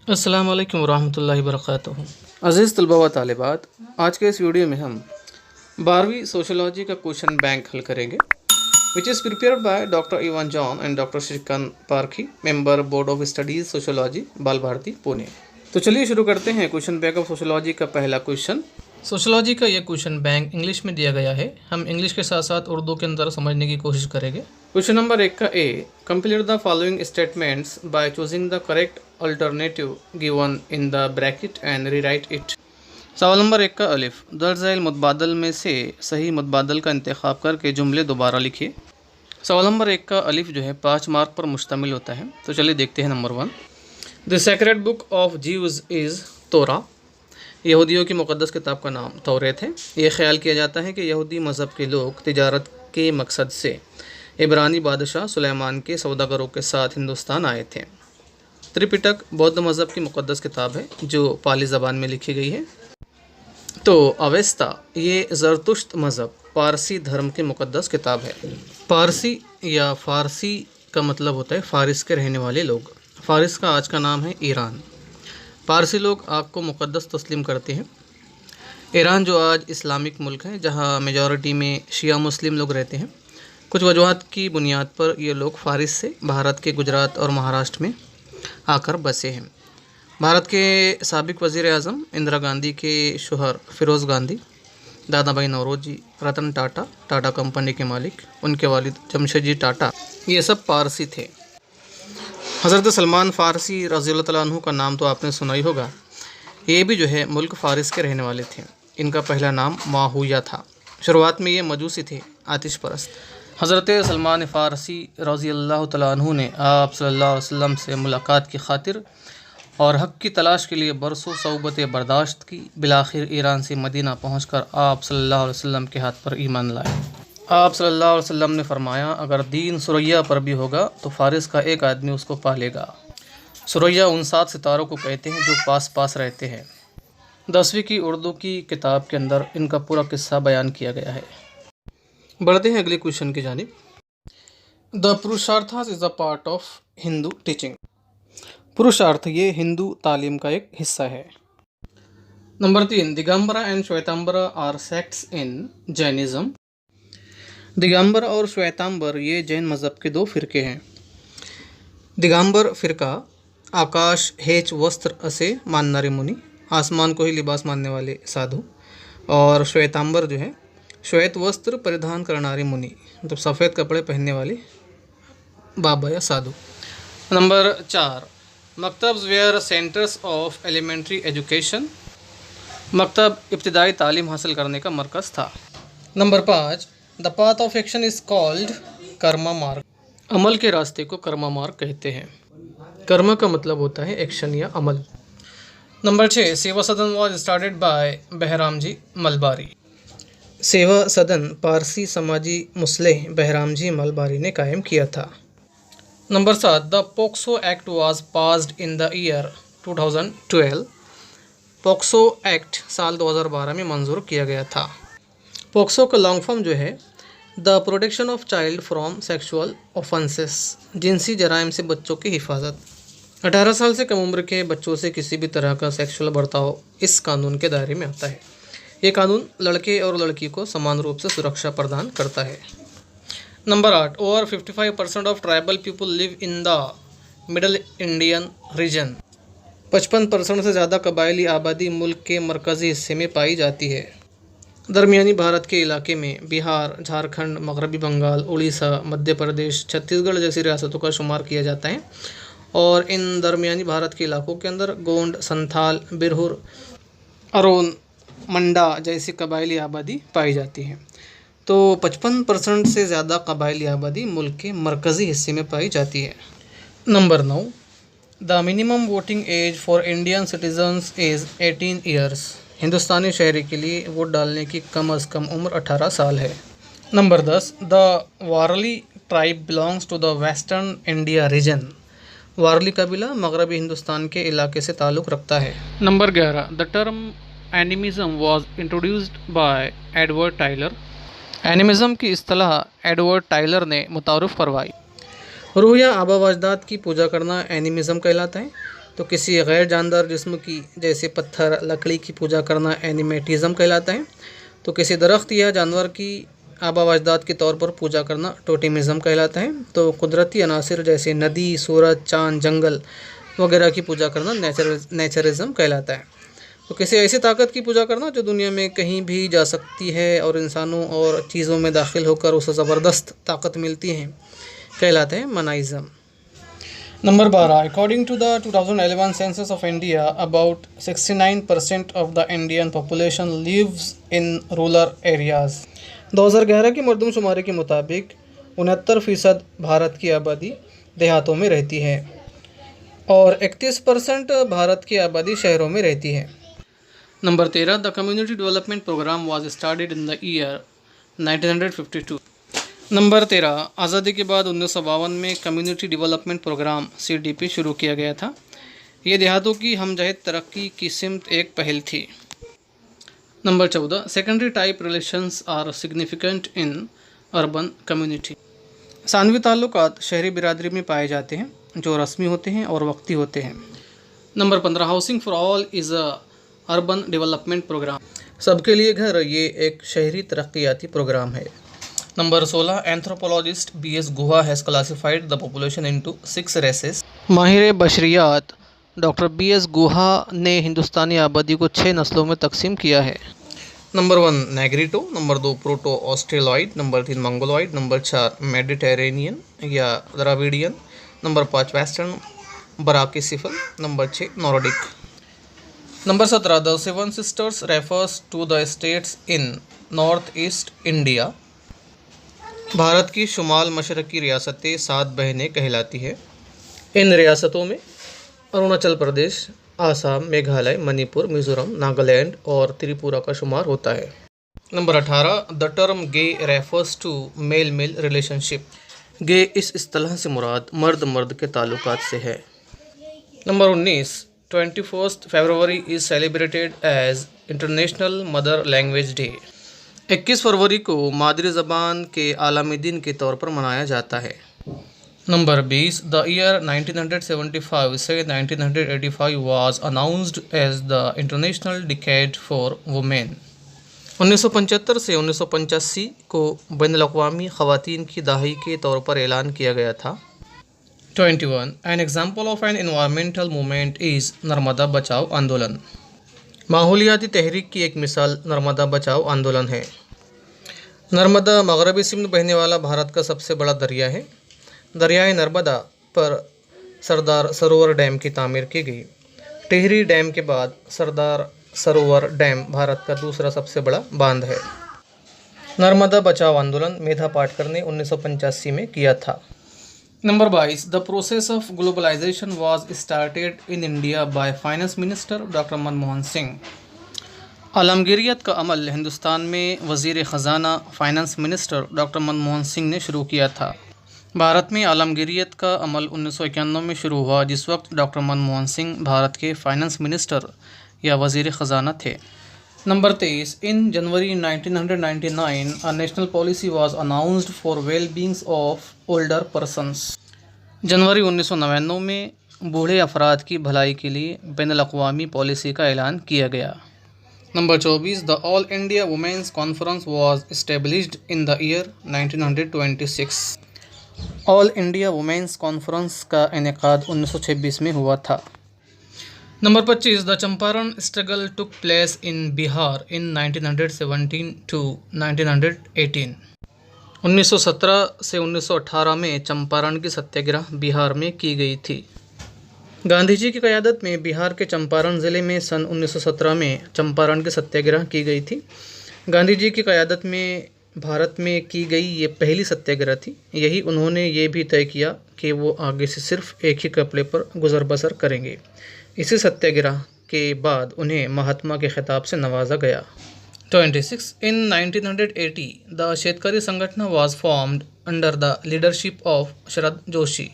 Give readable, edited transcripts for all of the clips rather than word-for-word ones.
अस्सलाम वालेकुम वरहमतुल्लाहि वबरकातुहू। अज़ीज़ तलबा व तालिबात, आज के इस वीडियो में हम 12वीं सोशोलॉजी का क्वेश्चन बैंक हल करेंगे which is prepared by doctor Ivan John and doctor Shrikant Parkhi, member board of studies sociology, Bal Bharati, Pune. तो चलिए शुरू करते हैं क्वेश्चन बैंक ऑफ सोशोलॉजी का पहला क्वेश्चन। सोशोलॉजी का यह क्वेश्चन बैंक इंग्लिश में दिया गया है। हम इंग्लिश के साथ साथ उर्दू के अंदर समझने की कोशिश करेंगे। क्वेश्चन नंबर 1 का A, complete the following statements by choosing the correct alternative given in the bracket and rewrite it. सवाल नंबर 1 का अलिफ, दर्ज झैल मुतबादल में से सही मुतबादल का इंतखाब करके जुमले दोबारा लिखिए। सवाल नंबर 1 का अलिफ जो है 5 मार्क पर मुश्तमिल होता है। तो चलिए देखते हैं number 1। The sacred book of Jews is तोरा। यहूदियों की मुक़द्दस किताब का नाम तौरेत है। यह ख्याल किया जाता है कि यहूदी मज़हब के लोग तिजारत के मकसद से इब्रानी बादशाह सुलेमान के सौदागरों के साथ हिंदुस्तान आए थे। त्रिपिटक बौद्ध मज़हब की मुक़द्दस किताब है जो पाली ज़बान में लिखी गई है। तो अवेस्ता ये ज़रतुश्त मज़हब पारसी धर्म की मुक़द्दस किताब है। पारसी या फ़ारसी का मतलब होता है फ़ारिस के रहने वाले लोग। फ़ारिस का आज का नाम है ईरान। पारसी लोग आग को मुक़द्दस तस्लीम करते हैं। ईरान जो आज इस्लामिक मुल्क है जहाँ मेजॉरिटी में शिया मुस्लिम लोग रहते हैं। कुछ वजूहात की बुनियाद पर ये लोग फ़ारिस से भारत के गुजरात और महाराष्ट्र में आकर बसे हैं। भारत के साबिक़ वज़ीर आज़म इंदिरा गांधी के शोहर फ़िरोज़ गांधी, दादा भाई नौरोजी, रतन टाटा, टाटा कंपनी के मालिक, उनके वालिद जमशेदजी टाटा, ये सब पारसी थे। हज़रत सलमान फ़ारसी रज़ियल्लाहु तआला अन्हु का नाम तो आपने सुना ही होगा। ये भी जो है मुल्क फ़ारिस के रहने वाले थे। इनका पहला नाम माहूया था। शुरुआत में ये मजूसी थे, आतिश परस्त। हज़रत सलमान फ़ारसी रज़ियल्लाहु तआला अन्हु ने आप सल्लल्लाहु अलैहि वसल्लम से मुलाकात की खातिर और हक़ की तलाश के लिए बरसों सौबत बर्दाश्त की। बिलाखिर ईरान से मदीना पहुँचकर आप सल्लल्लाहु अलैहि वसल्लम के हाथ पर ईमान लाए। आप सल्लल्लाहु अलैहि वसल्लम ने फरमाया, अगर दीन सुरैया पर भी होगा तो फ़ारिस का एक आदमी उसको पालेगा। सुरैया उन 7 सितारों को कहते हैं जो पास पास रहते हैं। 10वीं की उर्दू की किताब के अंदर इनका पूरा किस्सा बयान किया गया है। बढ़ते हैं अगले क्वेश्चन की जानिब। The purusharthas is a part of Hindu teaching. पुरुषार्थ ये हिंदू तालीम का एक हिस्सा है। Number 3, Digambara and Shvetambara are sects in Jainism. Digambar और श्वेतांबर ये जैन मज़हब के 2 फ़िरके हैं। दिगंबर फ़िरका आकाश हेच वस्त्र असे माननारे मुनि, आसमान को ही लिबास मानने वाले साधु, और श्वेतांबर जो है श्वेत वस्त्र परिधान करनारे मुनि, मतलब सफ़ेद कपड़े पहनने वाले बाबा या साधु। Number 4, maktabs were centres of elementary education. मकतब इब्तिदाई तालीम हासिल करने का मरकज़ था। Number 5, the path of action is called karma marga. अमल के रास्ते को कर्मा मार्ग कहते हैं। कर्मा का मतलब होता है एक्शन या अमल। नंबर 6, सेवा सदन वॉज स्टार्टेड बाय बहराम जी मलबारी। सेवा सदन पारसी समाजी मुस्लिह बहराम जी मलबारी ने कायम किया था। Number 7, the POCSO act was passed in the year 2012। POCSO act साल 2012 में मंजूर किया गया था। पोक्सो का लॉन्ग फॉर्म जो है the protection of child from sexual offences, जिनसी जराइम से बच्चों की हिफाजत। 18 साल से कम उम्र के बच्चों से किसी भी तरह का सेक्सुअल बर्ताव इस कानून के दायरे में आता है। ये कानून लड़के और लड़की को समान रूप से सुरक्षा प्रदान करता है। Number 8, over 55% of tribal people live in the middle Indian reason. 55% से ज़्यादा कबायली आबादी मुल्क के मरकज़ी हिस्से में पाई जाती है। दरमियानी भारत के इलाके में बिहार, झारखंड, मगरबी बंगाल, उड़ीसा, मध्य प्रदेश, छत्तीसगढ़ जैसी रियासतों का शुमार किया जाता है। और इन दरमियानी भारत के इलाकों के अंदर गोंड, संथाल, बिरहुर, अरोन, मंडा जैसी कबायली आबादी पाई जाती है। तो 55% से ज़्यादा कबायली आबादी मुल्क के मरकज़ी हिस्से में पाई जाती है। Number 9, the minimum voting age for Indian citizens is 18 years. Hindustani शहरी के लिए वोट डालने की कम अज़ कम उम्र 18 साल है। Number 10, the Warli tribe belongs to the western India region. Warli कबीला मगरबी हिंदुस्तान के इलाके से ताल्लुक़ रखता है। Number 11, the term animism was introduced by Edward Tylor. Animism की इस्तिलाह एडवर्ड टाइलर ने मुतारुफ़ करवाई। रूह या आबा व अजदाद की पूजा करना एनिमिज़म कहलाता है। तो किसी गैर जानदार जिस्म की जैसे पत्थर लकड़ी की पूजा करना एनिमेटिज़म कहलाता है। तो किसी दरख्त या जानवर की आबा व अजदाद के तौर पर पूजा करना टोटेमिज़म कहलाता है। तो कुदरती अनासिर जैसे नदी, सूरज, चाँद, जंगल वगैरह की पूजा करना नेचरिज़म कहलाता है। तो किसी ऐसी ताकत की पूजा करना जो दुनिया में कहीं भी जा सकती है और इंसानों और चीज़ों में दाखिल होकर उसे ज़बरदस्त ताकत मिलती है, कहलाते हैं manaism. Number 12, according to the 2011 census of India about 69% of the Indian population lives in rural areas. 2011 की मरदमशुमारी के मुताबिक 69% भारत की आबादी देहातों में रहती है और 31% भारत की आबादी शहरों में रहती है। Number 13, the community development programme was started in the year 1952। Number 13, आज़ादी के बाद 1952 में कम्युनिटी डेवलपमेंट प्रोग्राम CDP शुरू किया गया था। ये देहातों की हमजहत तरक्की की सिमत एक पहल थी। Number 14, secondary type relations are significant in urban community. सानवी ताल्लुकात शहरी बिरादरी में पाए जाते हैं जो रस्मी होते हैं और वक्ती होते हैं। Number 15, housing for all is a urban development programme. सबके लिए घर ये एक शहरी तरक्याती प्रोग्राम है। Number 16, anthropologist BS Guha has classified the population into 6 races. माहिर बशरियात डॉक्टर BS गुहा ने हिंदुस्तानी आबादी को 6 नस्लों में तकसीम किया है। Number 1, Negrito. Number 2, Proto Australoid. Number 3, Mongoloid. Number 4, Mediterranean या Dravidian. Number 5, western brachycephal. Number 6, Nordic. Number 17, the 7 sisters refers to the states in north east India. Bharat की शुमाल मशरक़ी रियासतें 7 बहनें कहलाती है। इन रियासतों में अरुणाचल प्रदेश, आसाम, मेघालय, मणिपुर, मिज़ोरम, नागालैंड और त्रिपुरा का शुमार होता है। Number 18, the term gay refers to male male relationship. Gay इस इस्तिलाह से मुराद मर्द मर्द के ताल्लुकात से है। Number 19, 21 February is celebrated as international mother language day. 21 फरवरी को मादरी ज़बान के आलमी दिन के तौर पर मनाया जाता है। नंबर 20, द ईयर 1975 से 1985 was announced as the international decade for women. 1975 से 1985 को बैनुल-अक़वामी ख़वातीन की दहाई के तौर पर ऐलान किया गया था। 21, an example of N environmental movement is Narmada बचाओ आंदोलन। माहौलियाती तहरीक की एक मिसाल नर्मदा बचाओ आंदोलन है। नर्मदा मगरबी सिंध बहने वाला भारत का सबसे बड़ा दरिया है। दरियाए नर्मदा पर सरदार सरोवर डैम की तामीर की गई। टिहरी डैम के बाद सरदार सरोवर डैम भारत का दूसरा सबसे बड़ा बांध है। नर्मदा बचाओ आंदोलन मेधा पाटकर ने 1985 में किया था। Number 22, the process of globalisation was started in India by finance minister doctor Manmohan Singh. आलमगीरियत का अमल हिंदुस्तान में वज़ीर ख़जाना finance minister doctor Manmohan Singh ने शुरू किया था। भारत में आलमगीरियत का अमल 1991 में शुरू हुआ, जिस वक्त डॉक्टर मनमोहन सिंह भारत के फाइनेंस मिनिस्टर या वज़ीर ख़जाना थे। Number 23, in January 1999 a national policy was announced for well beings of older persons. जनवरी 1999 में बूढ़े अफराद की भलाई के लिए बैनुल-अक़वामी पॉलिसी का ऐलान किया गया। Number 24, the All India women's conference was established in the year 1926। All India women's conference का इनेकाद 1926 में हुआ था। Number 25, the Champaran struggle took place in Bihar in 1917 to 1918। 1917 से 1918 में चंपारण की सत्याग्रह बिहार में की गई थी। गांधी जी की क़यादत में बिहार के चंपारण ज़िले में सन 1917 में चंपारण की सत्याग्रह की गई थी। गांधी जी की क़यादत में भारत में की गई ये पहली सत्याग्रह थी। यही उन्होंने ये भी तय किया कि वो आगे से सिर्फ एक ही कपड़े पर गुजर बसर करेंगे। इसी सत्याग्रह के बाद उन्हें महात्मा के खिताब से नवाजा गया। 26, इन 1980 the Shetkari Sangathan was formed under the leadership of Sharad Joshi.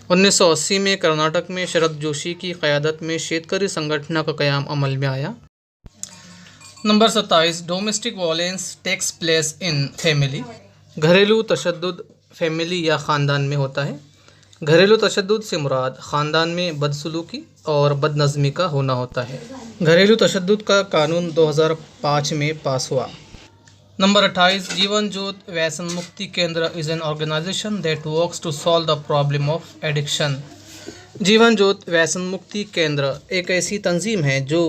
1980 में कर्नाटक में शरद जोशी की क़यादत में शेतकरी संगठन का क़याम अमल में आया। Number 27, domestic violence takes place in family. घरेलू तशद्दुद फैमिली या ख़ानदान में होता है। घरेलू तशद्दुद से मुराद ख़ानदान में बदसलूकी और बदनज़मी का होना होता है। घरेलू तशद्दुद का कानून 2005 में पास हुआ। नंबर 28, जीवन Jyot Vyasan Mukti Kendra is an organisation that works to solve the problem of addiction. Jeevan Jyot Vyasan Mukti केंद्र एक ऐसी तंजीम है जो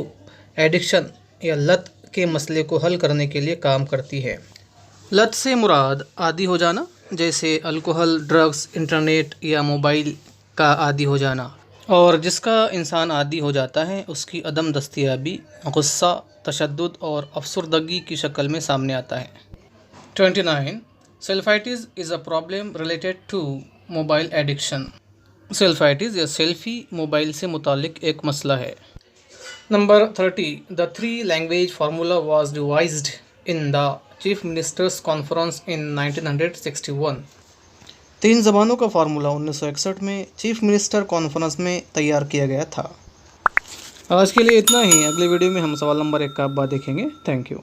एडिक्शन या लत के मसले को हल करने के लिए काम करती है। लत से मुराद आदी हो जाना, जैसे अल्कोहल, ड्रग्स, इंटरनेट या मोबाइल का आदी हो जाना, और जिसका इंसान आदी हो जाता है उसकी अदम दस्तयाबी गुस्सा, तशद्दुद और अफसरदगी की शक्ल में सामने आता है। 29, selfitis is a problem related to mobile addiction. Selfitis या सेल्फी मोबाइल से मुतालिक एक मसला है। Number 30, the 3 language formula was devised in the chief ministers conference in 1961। 3 ज़बानों का फार्मूला 1961 में चीफ मिनिस्टर कॉन्फ्रेंस में तैयार किया गया था। आज के लिए इतना ही। अगले वीडियो में हम सवाल नंबर 1 का अब देखेंगे। Thank you.